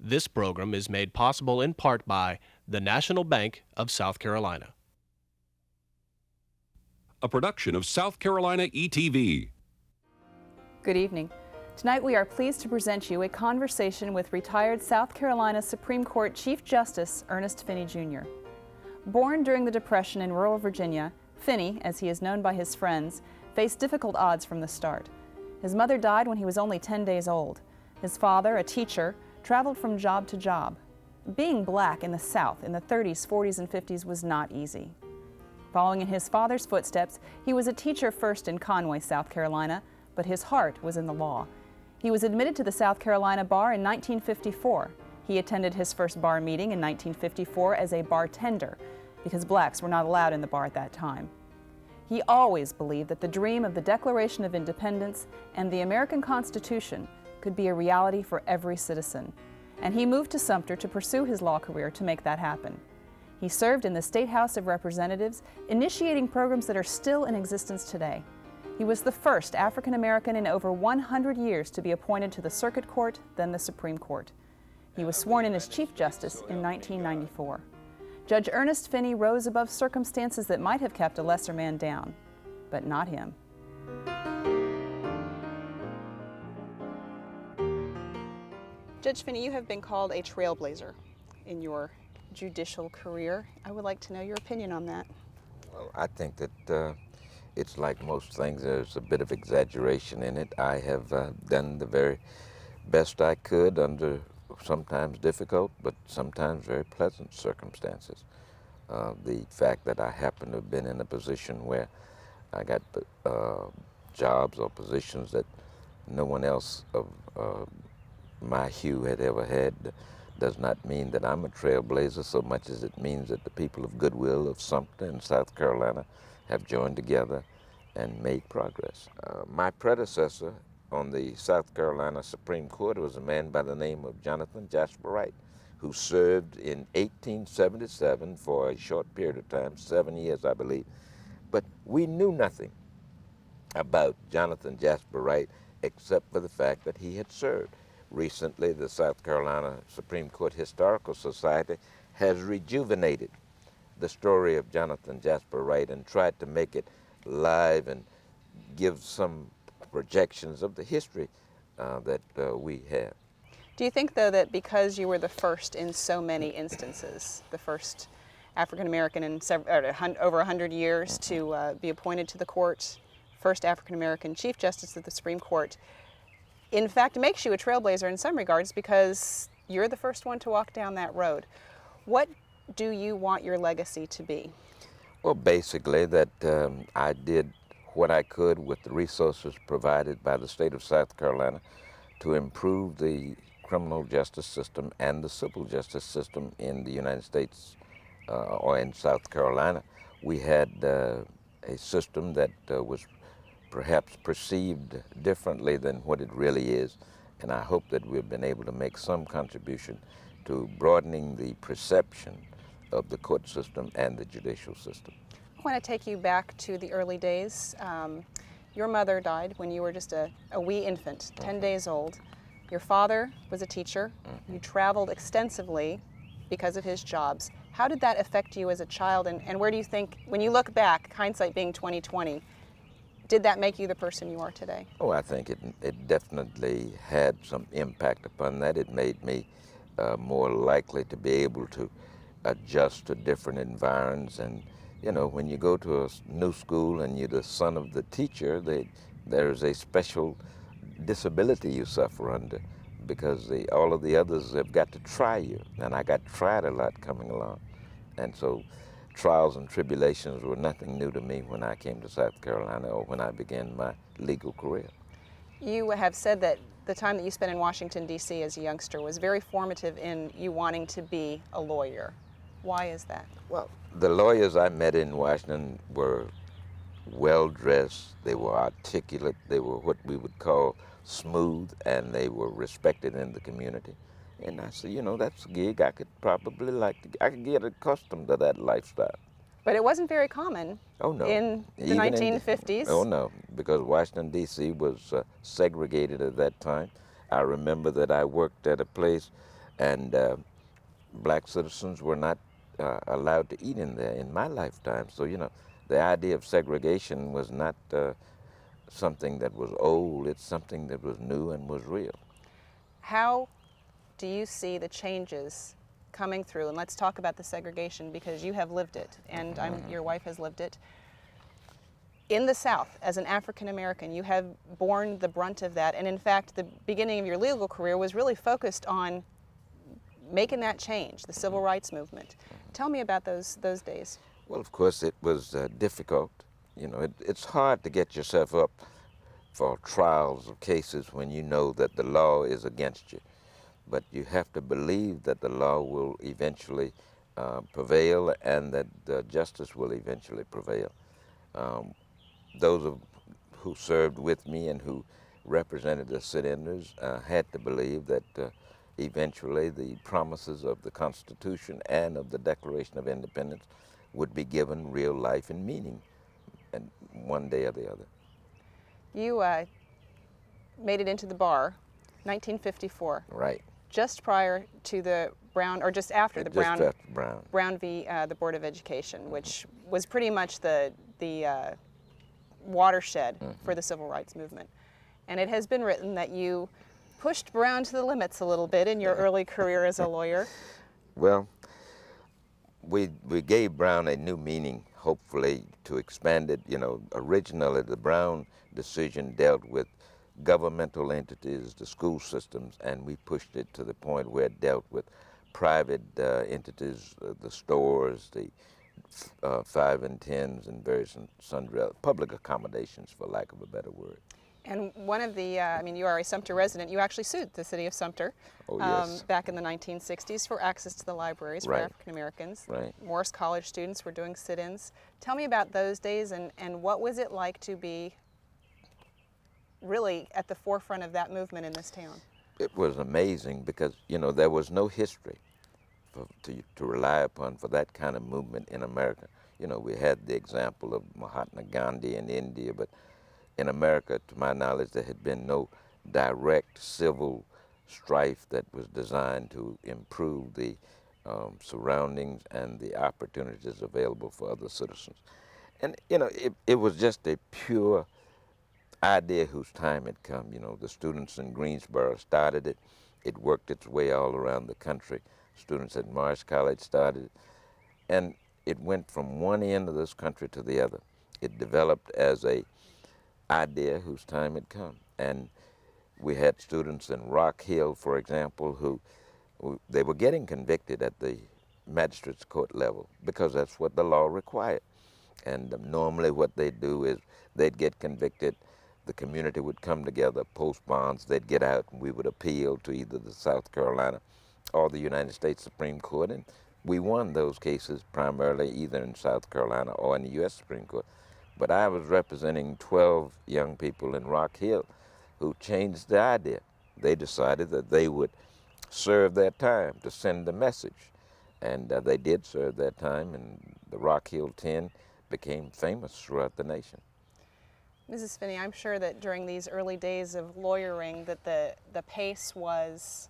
This program is made possible in part by the National Bank of South Carolina. A production of South Carolina ETV. Good evening. Tonight we are pleased to present you a conversation with retired South Carolina Supreme Court Chief Justice Ernest Finney Jr. Born during the Depression in rural Virginia, Finney, as he is known by his friends, faced difficult odds from the start. His mother died when he was only 10 days old. His father, a teacher, traveled from job to job. Being black in the South in the 30s, 40s, and 50s was not easy. Following in his father's footsteps, he was a teacher first in Conway, South Carolina, but his heart was in the law. He was admitted to the South Carolina bar in 1954. He attended his first bar meeting in 1954 as a bartender, because blacks were not allowed in the bar at that time. He always believed that the dream of the Declaration of Independence and the American Constitution could be a reality for every citizen, and he moved to Sumter to pursue his law career to make that happen. He served in the State House of Representatives, initiating programs that are still in existence today. He was the first African American in over 100 years to be appointed to the Circuit Court, then the Supreme Court. He was sworn in as Chief Justice in 1994. Judge Ernest Finney rose above circumstances that might have kept a lesser man down, but not him. Judge Finney, you have been called a trailblazer in your judicial career. I would like to know your opinion on that. Well, I think that it's like most things, there's a bit of exaggeration in it. I have done the very best I could under sometimes difficult, but sometimes very pleasant circumstances. The fact that I happen to have been in a position where I got jobs or positions that no one else of my hue had ever had does not mean that I'm a trailblazer so much as it means that the people of goodwill of Sumter and South Carolina have joined together and made progress. My predecessor on the South Carolina Supreme Court was a man by the name of Jonathan Jasper Wright, who served in 1877 for a short period of time, 7 years I believe, but we knew nothing about Jonathan Jasper Wright except for the fact that he had served. Recently, the South Carolina Supreme Court Historical Society has rejuvenated the story of Jonathan Jasper Wright and tried to make it live and give some projections of the history that we have. Do you think, though, that because you were the first in so many instances, the first African American in over 100 years to be appointed to the court, first African American Chief Justice of the Supreme Court, in fact makes you a trailblazer in some regards because you're the first one to walk down that road? What do you want your legacy to be? Well, basically that I did what I could with the resources provided by the state of South Carolina to improve the criminal justice system and the civil justice system in the United States or in South Carolina. We had a system that was perhaps perceived differently than what it really is, and I hope that we've been able to make some contribution to broadening the perception of the court system and the judicial system. I want to take you back to the early days. Your mother died when you were just a wee infant, 10 days old. Your father was a teacher. You traveled extensively because of his jobs. How did that affect you as a child, and where do you think, when you look back, hindsight being 20/20, did that make you the person you are today? Oh, I think it definitely had some impact upon that. It made me more likely to be able to adjust to different environs. And you know, when you go to a new school and you're the son of the teacher, there's a special disability you suffer under because all of the others have got to try you, and I got tried a lot coming along. And so trials and tribulations were nothing new to me when I came to South Carolina or when I began my legal career. You have said that the time that you spent in Washington, D.C. as a youngster was very formative in you wanting to be a lawyer. Why is that? Well, the lawyers I met in Washington were well-dressed, they were articulate, they were what we would call smooth, and they were respected in the community. And I said, you know, that's a gig I could probably I could get accustomed to that lifestyle. But it wasn't very common in the 1950s. Oh, no, because Washington, D.C. was segregated at that time. I remember that I worked at a place and black citizens were not allowed to eat in there in my lifetime. So, you know, the idea of segregation was not something that was old. It's something that was new and was real. How do you see the changes coming through? And let's talk about the segregation, because you have lived it, and your wife has lived it. In the South, as an African American, you have borne the brunt of that, and in fact, the beginning of your legal career was really focused on making that change, the civil rights movement. Tell me about those days. Well, of course, it was difficult. You know, it's hard to get yourself up for trials of cases when you know that the law is against you. But you have to believe that the law will eventually prevail and that justice will eventually prevail. Those who served with me and who represented the sit-ins had to believe that eventually the promises of the Constitution and of the Declaration of Independence would be given real life and meaning, and one day or the other. You made it into the bar, 1954. Right. Just prior to the Brown, or just after the Just Brown, after Brown. Brown v. The Board of Education, which was pretty much the watershed for the civil rights movement. And it has been written that you pushed Brown to the limits a little bit in your early career as a lawyer. Well, we gave Brown a new meaning, hopefully to expand it. You know, originally the Brown decision dealt with governmental entities, the school systems, and we pushed it to the point where it dealt with private entities, the stores, the 5 and 10s, and various and sundry public accommodations, for lack of a better word. And one of the, I mean, you are a Sumter resident. You actually sued the city of Sumter back in the 1960s for access to the libraries for African Americans. Right. Morris College students were doing sit-ins. Tell me about those days, and what was it like to be really at the forefront of that movement in this town? It was amazing because, you know, there was no history to rely upon for that kind of movement in America. You know, we had the example of Mahatma Gandhi in India, but in America, to my knowledge, there had been no direct civil strife that was designed to improve the surroundings and the opportunities available for other citizens. And, you know, it was just a pure idea whose time had come. You know, the students in Greensboro started it. It worked its way all around the country. Students at Morris College started it. And it went from one end of this country to the other. It developed as a idea whose time had come. And we had students in Rock Hill, for example, who they were getting convicted at the magistrate's court level because that's what the law required. And normally what they'd do is they'd get convicted, the community would come together, post bonds, they'd get out, and we would appeal to either the South Carolina or the United States Supreme Court. And we won those cases primarily either in South Carolina or in the U.S. Supreme Court. But I was representing 12 young people in Rock Hill who changed the idea. They decided that they would serve their time to send the message. And they did serve their time, and the Rock Hill 10 became famous throughout the nation. Mrs. Finney, I'm sure that during these early days of lawyering that the pace was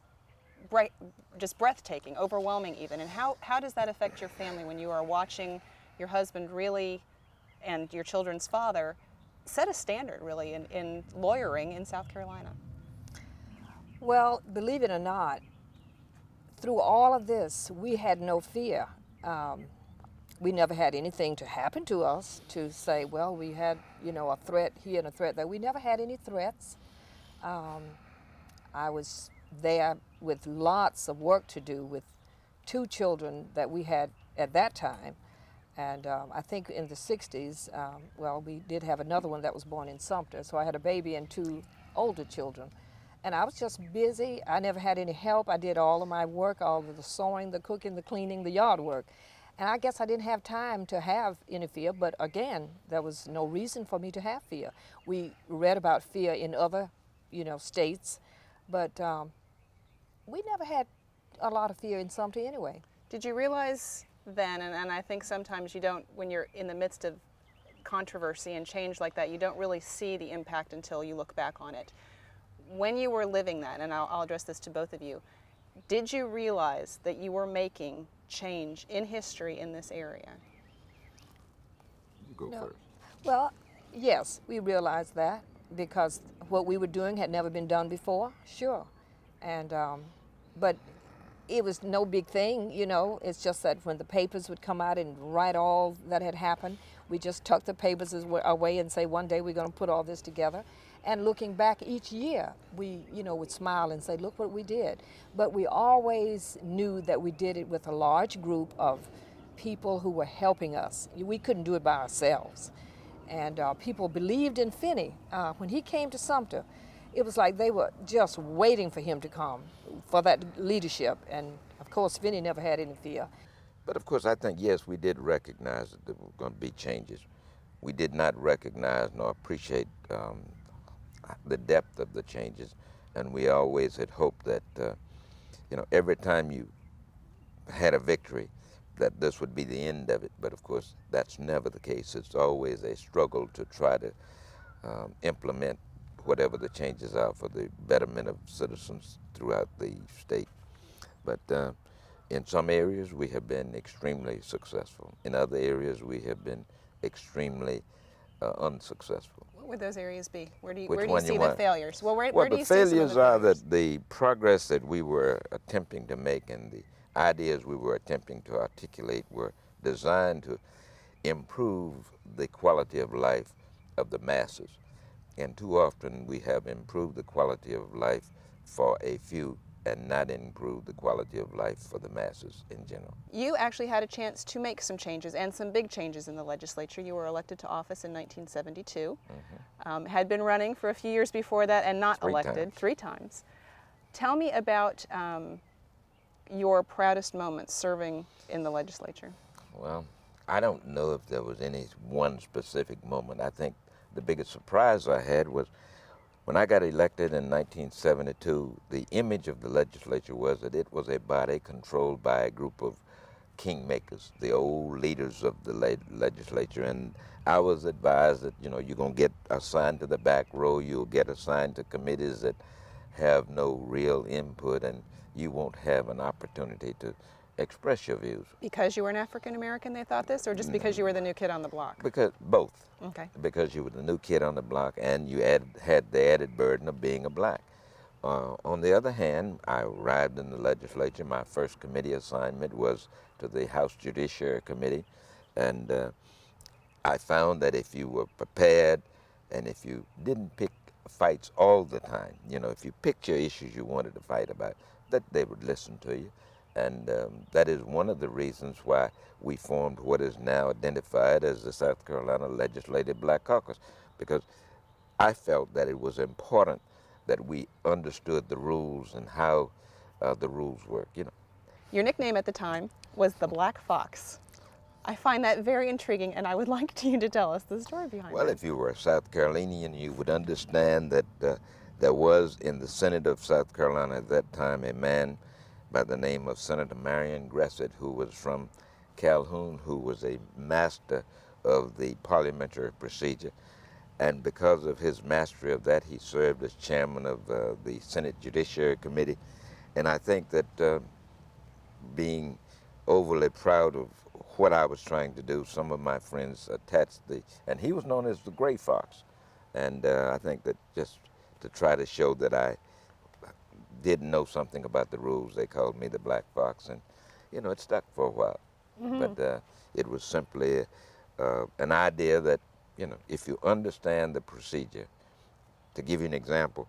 just breathtaking, overwhelming even. And how does that affect your family when you are watching your husband really, and your children's father, set a standard really in lawyering in South Carolina? Well, believe it or not, through all of this, we had no fear. We never had anything to happen to us to say, well, we had, you know, a threat here and a threat there. We never had any threats. I was there with lots of work to do with 2 children that we had at that time. And I think in the 60s, well, we did have another one that was born in Sumter. So I had a baby and 2 older children. And I was just busy. I never had any help. I did all of my work, all of the sewing, the cooking, the cleaning, the yard work. And I guess I didn't have time to have any fear, but again, there was no reason for me to have fear. We read about fear in other, you know, states, but we never had a lot of fear in Sumter anyway. Did you realize then, and I think sometimes you don't, when you're in the midst of controversy and change like that, you don't really see the impact until you look back on it. When you were living that, and I'll address this to both of you, did you realize that you were making change in history in this area? You go No. first. Well, yes, we realized that because what we were doing had never been done before, sure. And, but it was no big thing, you know. It's just that when the papers would come out and write all that had happened, we just tuck the papers away and say, one day we're going to put all this together. And looking back each year, we, you know, would smile and say, look what we did. But we always knew that we did it with a large group of people who were helping us. We couldn't do it by ourselves. And people believed in Finney. When he came to Sumter, it was like they were just waiting for him to come, for that leadership. And of course, Finney never had any fear. But of course, I think, yes, we did recognize that there were going to be changes. We did not recognize nor appreciate the depth of the changes. And we always had hoped that, you know, every time you had a victory, that this would be the end of it. But of course, that's never the case. It's always a struggle to try to implement whatever the changes are for the betterment of citizens throughout the state. But in some areas, we have been extremely successful. In other areas, we have been extremely unsuccessful. What would those areas be? Where do you, Which where do you one you see the want? failures? Well, where do The you see some of failures the are failures? that the progress that we were attempting to make and the ideas we were attempting to articulate were designed to improve the quality of life of the masses. And too often we have improved the quality of life for a few and not improved the quality of life for the masses in general. You actually had a chance to make some changes, and some big changes in the legislature. You were elected to office in 1972, had been running for a few years before that and not elected 3 times. Tell me about your proudest moments serving in the legislature. Well, I don't know if there was any one specific moment. I think the biggest surprise I had was when I got elected in 1972, the image of the legislature was that it was a body controlled by a group of kingmakers, the old leaders of the legislature. And I was advised that, you know, you're going to get assigned to the back row, you'll get assigned to committees that have no real input, and you won't have an opportunity to express your views. Because you were an African American, they thought this, or just because you were the new kid on the block? Because both. Okay. Because you were the new kid on the block and you had the added burden of being a black. On the other hand, I arrived in the legislature. My first committee assignment was to the House Judiciary Committee, and I found that if you were prepared and if you didn't pick fights all the time, you know, if you picked your issues you wanted to fight about, that they would listen to you. And that is one of the reasons why we formed what is now identified as the South Carolina Legislative Black Caucus, because I felt that it was important that we understood the rules and how the rules work, you know. Your nickname at the time was the Black Fox. I find that very intriguing, and I would like you to tell us the story behind Well, it. if you were a South Carolinian, you would understand that there was in the Senate of South Carolina at that time a man by the name of Senator Marion Gressett, who was from Calhoun, who was a master of the parliamentary procedure. And because of his mastery of that, he served as chairman of the Senate Judiciary Committee. And I think that being overly proud of what I was trying to do, some of my friends attached and he was known as the Gray Fox. And I think that just to try to show that I didn't know something about the rules, they called me the Black Fox, and you know, it stuck for a while. But it was simply an idea that, you know, if you understand the procedure. To give you an example,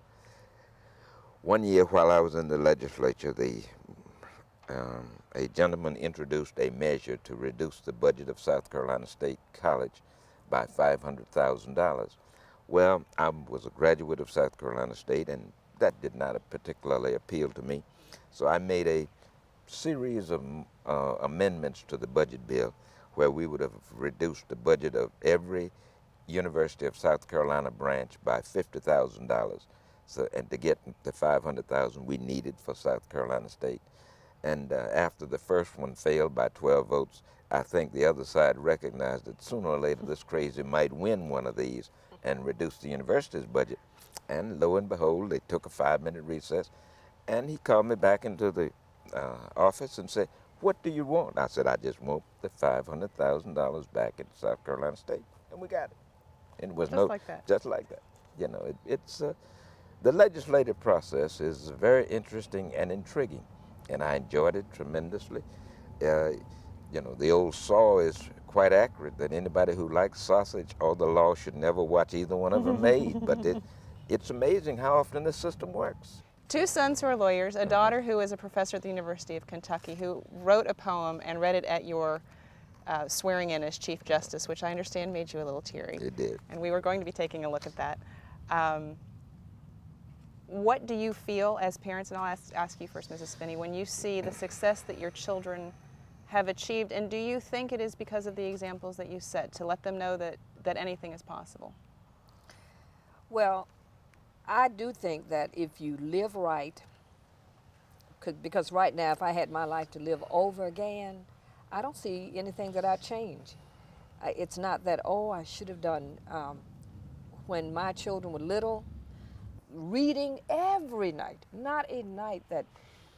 one year while I was in the legislature, a gentleman introduced a measure to reduce the budget of South Carolina State College by $500,000. Well, I was a graduate of South Carolina State, and that did not particularly appeal to me. So I made a series of amendments to the budget bill where we would have reduced the budget of every University of South Carolina branch by $50,000. So, and to get the $500,000 we needed for South Carolina State. And after the first one failed by 12 votes, I think the other side recognized that sooner or later this crazy might win one of these and reduce the university's budget. And lo and behold, they took a 5-minute recess, And he called me back into the office and said, "What do you want?" I said, "I just want the $500,000 back in South Carolina State." And we got it. And it was Just like that. Just like that. You know, it's the legislative process is very interesting and intriguing, and I enjoyed it tremendously. You know, the old saw is quite accurate that anybody who likes sausage or the law should never watch either one of them made. But it's amazing how often the system works. Two sons who are lawyers, a daughter who is a professor at the University of Kentucky who wrote a poem and read it at your swearing in as Chief Justice, which I understand made you a little teary. It did. And we were going to be taking a look at that. What do you feel as parents, and I'll ask you first, Mrs. Finney, when you see the success that your children have achieved, and do you think it is because of the examples that you set to let them know that anything is possible? Well, I do think that if you live right, because right now if I had my life to live over again, I don't see anything that I'd change. It's not that, oh, I should have done, when my children were little, reading every night, not a night that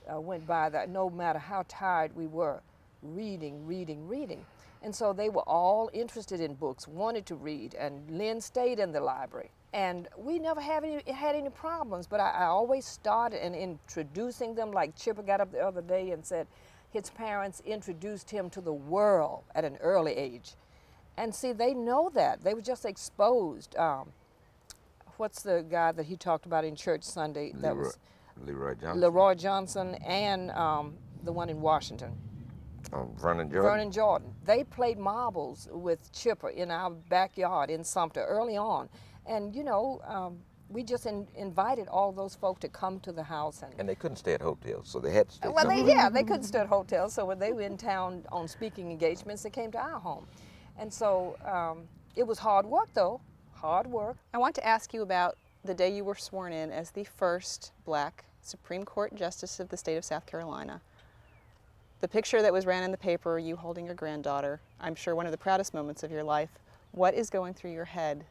went by that no matter how tired we were, reading. And so they were all interested in books, wanted to read, and Lynn stayed in the library. And we never had any problems, but I always started in introducing them, like Chipper got up the other day and said his parents introduced him to the world at an early age. And see, they know that. They were just exposed. What's the guy that he talked about in church Sunday? Leroy Johnson. Leroy Johnson and the one in Washington. Vernon Jordan. Vernon Jordan. They played marbles with Chipper in our backyard in Sumter early on. And, you know, we just invited all those folk to come to the house. And they couldn't stay at hotels, so they had to stay well, somewhere. they couldn't stay at hotels, so when they were in town on speaking engagements, they came to our home. And so it was hard work, though, hard work. I want to ask you about the day you were sworn in as the first Black Supreme Court Justice of the state of South Carolina. The picture that was ran in the paper, you holding your granddaughter, I'm sure one of the proudest moments of your life. What is going through your head?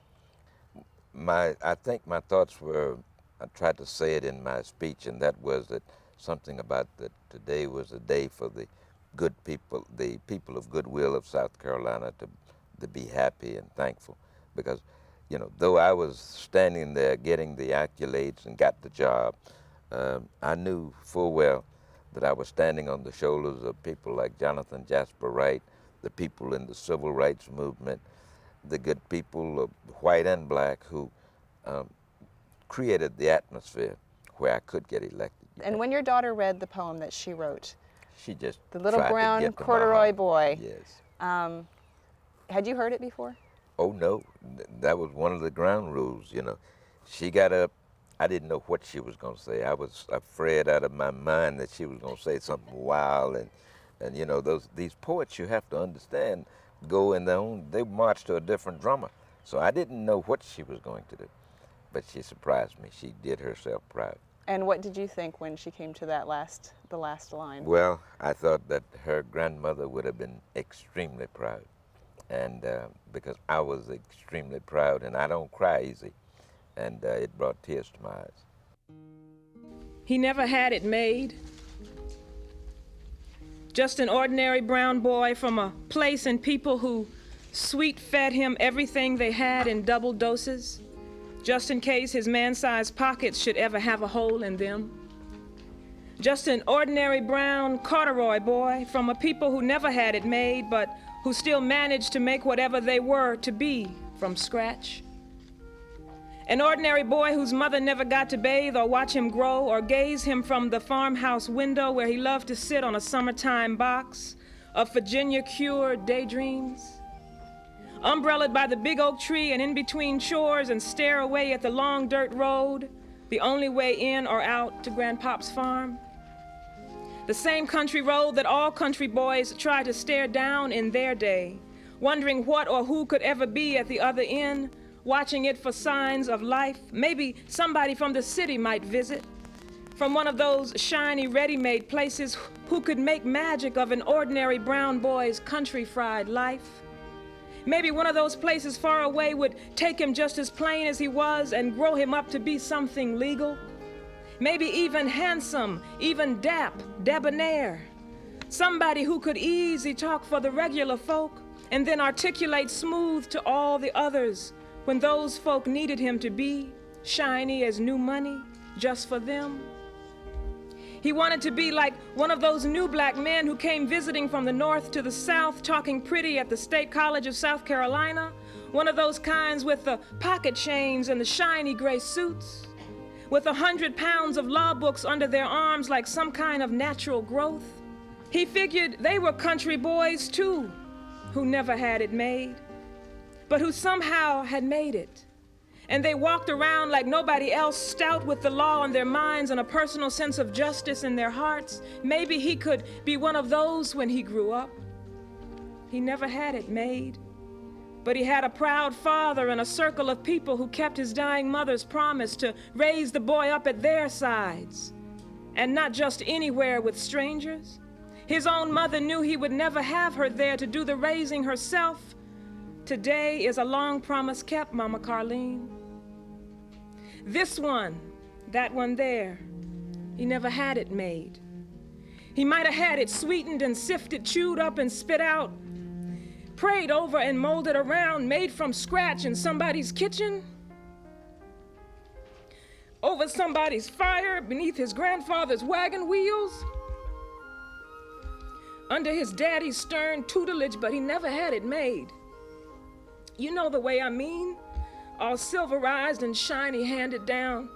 I think my thoughts were, I tried to say it in my speech, and that was that something about that today was a day for the good people, the people of goodwill of South Carolina to be happy and thankful. Because, you know, though I was standing there getting the accolades and got the job, I knew full well that I was standing on the shoulders of people like Jonathan Jasper Wright, the people in the civil rights movement, the good people, white and black, who created the atmosphere where I could get elected. And when your daughter read the poem that she wrote, she just the little tried to brown get to my corduroy heart. boy, Yes. had you heard it before? Oh no, that was one of the ground rules, you know. She got up, I didn't know what she was gonna say. I was afraid out of my mind that she was gonna say something wild, and you know, these poets, you have to understand, go in their own, they march to a different drummer. So I didn't know what she was going to do, but she surprised me. She did herself proud. And what did you think when she came to the last line? Well, I thought that her grandmother would have been extremely proud, and because I was extremely proud, and I don't cry easy, and it brought tears to my eyes. He never had it made. Just an ordinary brown boy from a place and people who sweet-fed him everything they had in double doses, just in case his man-sized pockets should ever have a hole in them. Just an ordinary brown corduroy boy from a people who never had it made, but who still managed to make whatever they were to be from scratch. An ordinary boy whose mother never got to bathe or watch him grow or gaze him from the farmhouse window where he loved to sit on a summertime box of Virginia-cured daydreams. Umbrellaed by the big oak tree and in between chores and stare away at the long dirt road, the only way in or out to Grandpop's farm. The same country road that all country boys tried to stare down in their day, wondering what or who could ever be at the other end, watching it for signs of life. Maybe somebody from the city might visit, from one of those shiny ready-made places who could make magic of an ordinary brown boy's country fried life. Maybe one of those places far away would take him just as plain as he was and grow him up to be something legal. maybe even handsome, even debonair. Somebody who could easy talk for the regular folk and then articulate smooth to all the others when those folk needed him to be shiny as new money just for them. He wanted to be like one of those new black men who came visiting from the north to the south, talking pretty at the State College of South Carolina, one of those kinds with the pocket chains and the shiny gray suits, with 100 pounds of law books under their arms like some kind of natural growth. He figured they were country boys too, who never had it made, but who somehow had made it. And they walked around like nobody else, stout with the law on their minds and a personal sense of justice in their hearts. Maybe he could be one of those when he grew up. He never had it made, but he had a proud father and a circle of people who kept his dying mother's promise to raise the boy up at their sides, and not just anywhere with strangers. His own mother knew he would never have her there to do the raising herself. Today is a long promise kept, Mama Carlene. This one, that one there, he never had it made. He might have had it sweetened and sifted, chewed up and spit out, prayed over and molded around, made from scratch in somebody's kitchen, over somebody's fire, beneath his grandfather's wagon wheels, under his daddy's stern tutelage, but he never had it made. You know the way I mean, all silverized and shiny handed down.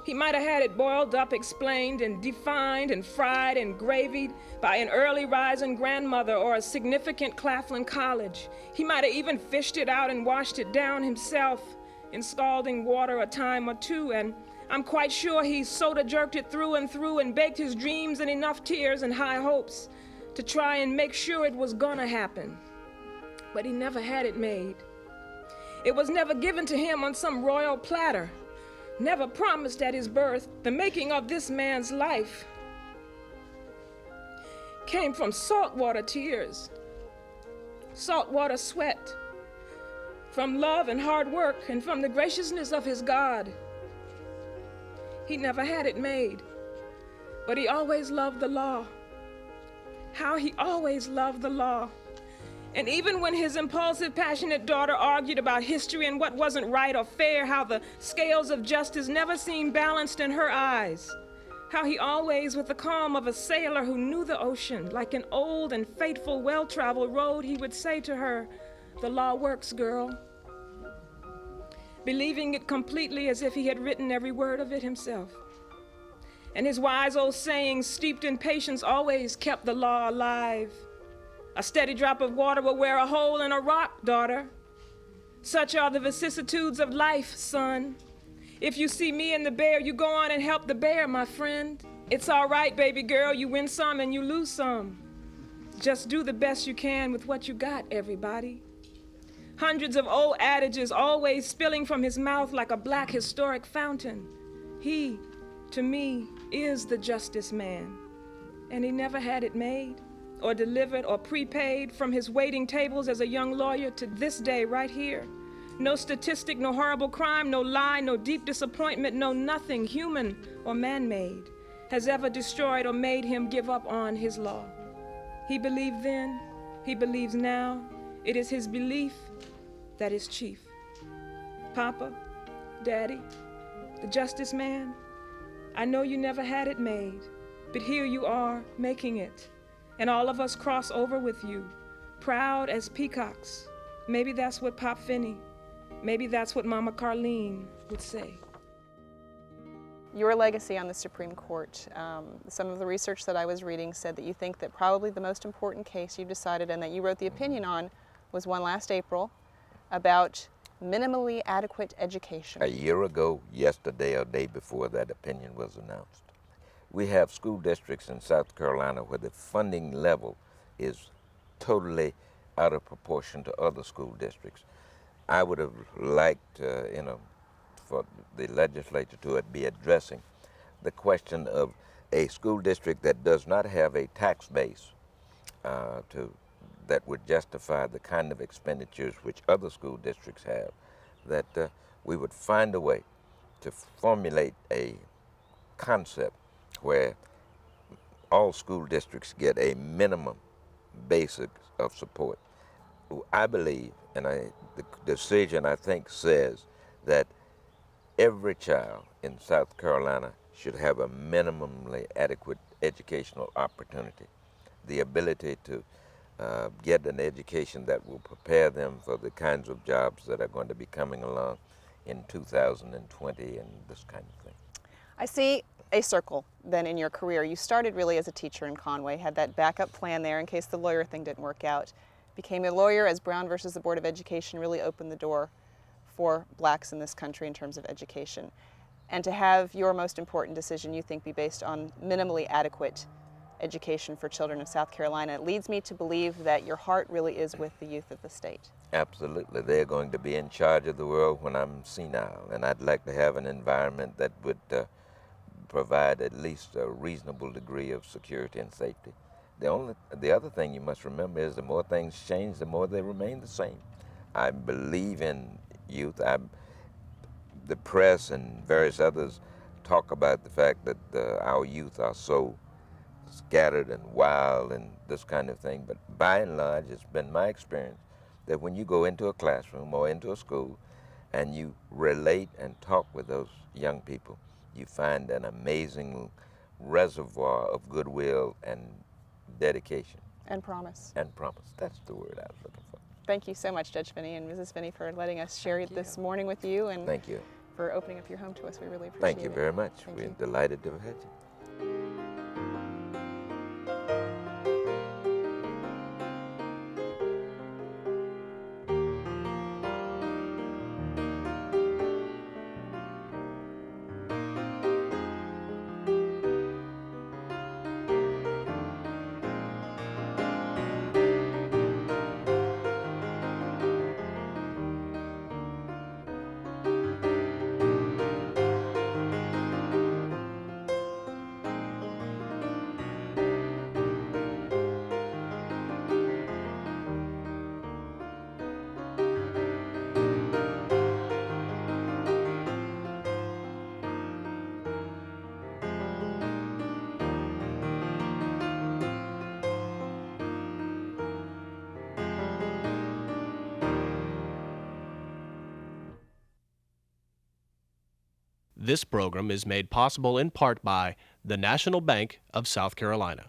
He might have had it boiled up, explained, and defined, and fried, and gravied by an early rising grandmother or a significant Claflin college. He might have even fished it out and washed it down himself in scalding water a time or two, and I'm quite sure he soda jerked it through and baked his dreams in enough tears and high hopes to try and make sure it was gonna happen. But he never had it made. It was never given to him on some royal platter, never promised at his birth. The making of this man's life came from saltwater tears, saltwater sweat, from love and hard work, and from the graciousness of his God. He never had it made, but he always loved the law. How he always loved the law. And even when his impulsive, passionate daughter argued about history and what wasn't right or fair, how the scales of justice never seemed balanced in her eyes. How he always, with the calm of a sailor who knew the ocean, like an old and faithful, well-traveled road, he would say to her, "The law works, girl," believing it completely as if he had written every word of it himself. And his wise old sayings, steeped in patience, always kept the law alive. A steady drop of water will wear a hole in a rock, daughter. Such are the vicissitudes of life, son. If you see me and the bear, you go on and help the bear, my friend. It's all right, baby girl, you win some and you lose some. Just do the best you can with what you got, everybody. Hundreds of old adages always spilling from his mouth like a black historic fountain. He, to me, is the justice man. And he never had it made, or delivered, or prepaid from his waiting tables as a young lawyer to this day right here. No statistic, no horrible crime, no lie, no deep disappointment, no nothing, human or man-made, has ever destroyed or made him give up on his law. He believed then, he believes now. It is his belief that is chief. Papa, Daddy, the justice man, I know you never had it made, but here you are making it. And all of us cross over with you, proud as peacocks. Maybe that's what Pop Finney, maybe that's what Mama Carlene would say. Your legacy on the Supreme Court, some of the research that I was reading said that you think that probably the most important case you've decided and that you wrote the opinion on was one last April about minimally adequate education. A year ago, yesterday or day before that opinion was announced. We have school districts in South Carolina where the funding level is totally out of proportion to other school districts. I would have liked, for the legislature to be addressing the question of a school district that does not have a tax base that would justify the kind of expenditures which other school districts have, that we would find a way to formulate a concept where all school districts get a minimum basic of support. I believe, and the decision I think says that every child in South Carolina should have a minimally adequate educational opportunity, the ability to get an education that will prepare them for the kinds of jobs that are going to be coming along in 2020 and this kind of thing. I see a circle then in your career. You started really as a teacher in Conway, had that backup plan there in case the lawyer thing didn't work out. Became a lawyer as Brown versus the Board of Education really opened the door for blacks in this country in terms of education. And to have your most important decision, you think, be based on minimally adequate education for children of South Carolina, it leads me to believe that your heart really is with the youth of the state. Absolutely. They're going to be in charge of the world when I'm senile, and I'd like to have an environment that would provide at least a reasonable degree of security and safety. The other thing you must remember is the more things change, the more they remain the same. I believe in youth. The press and various others talk about the fact that our youth are so scattered and wild and this kind of thing, but by and large, it's been my experience that when you go into a classroom or into a school and you relate and talk with those young people, you find an amazing reservoir of goodwill and dedication. And promise. And promise. That's the word I was looking for. Thank you so much, Judge Finney and Mrs. Finney, for letting us share it this morning with you, and thank you for opening up your home to us. We really appreciate it. Thank you very much. We're delighted to have had you. This program is made possible in part by the National Bank of South Carolina.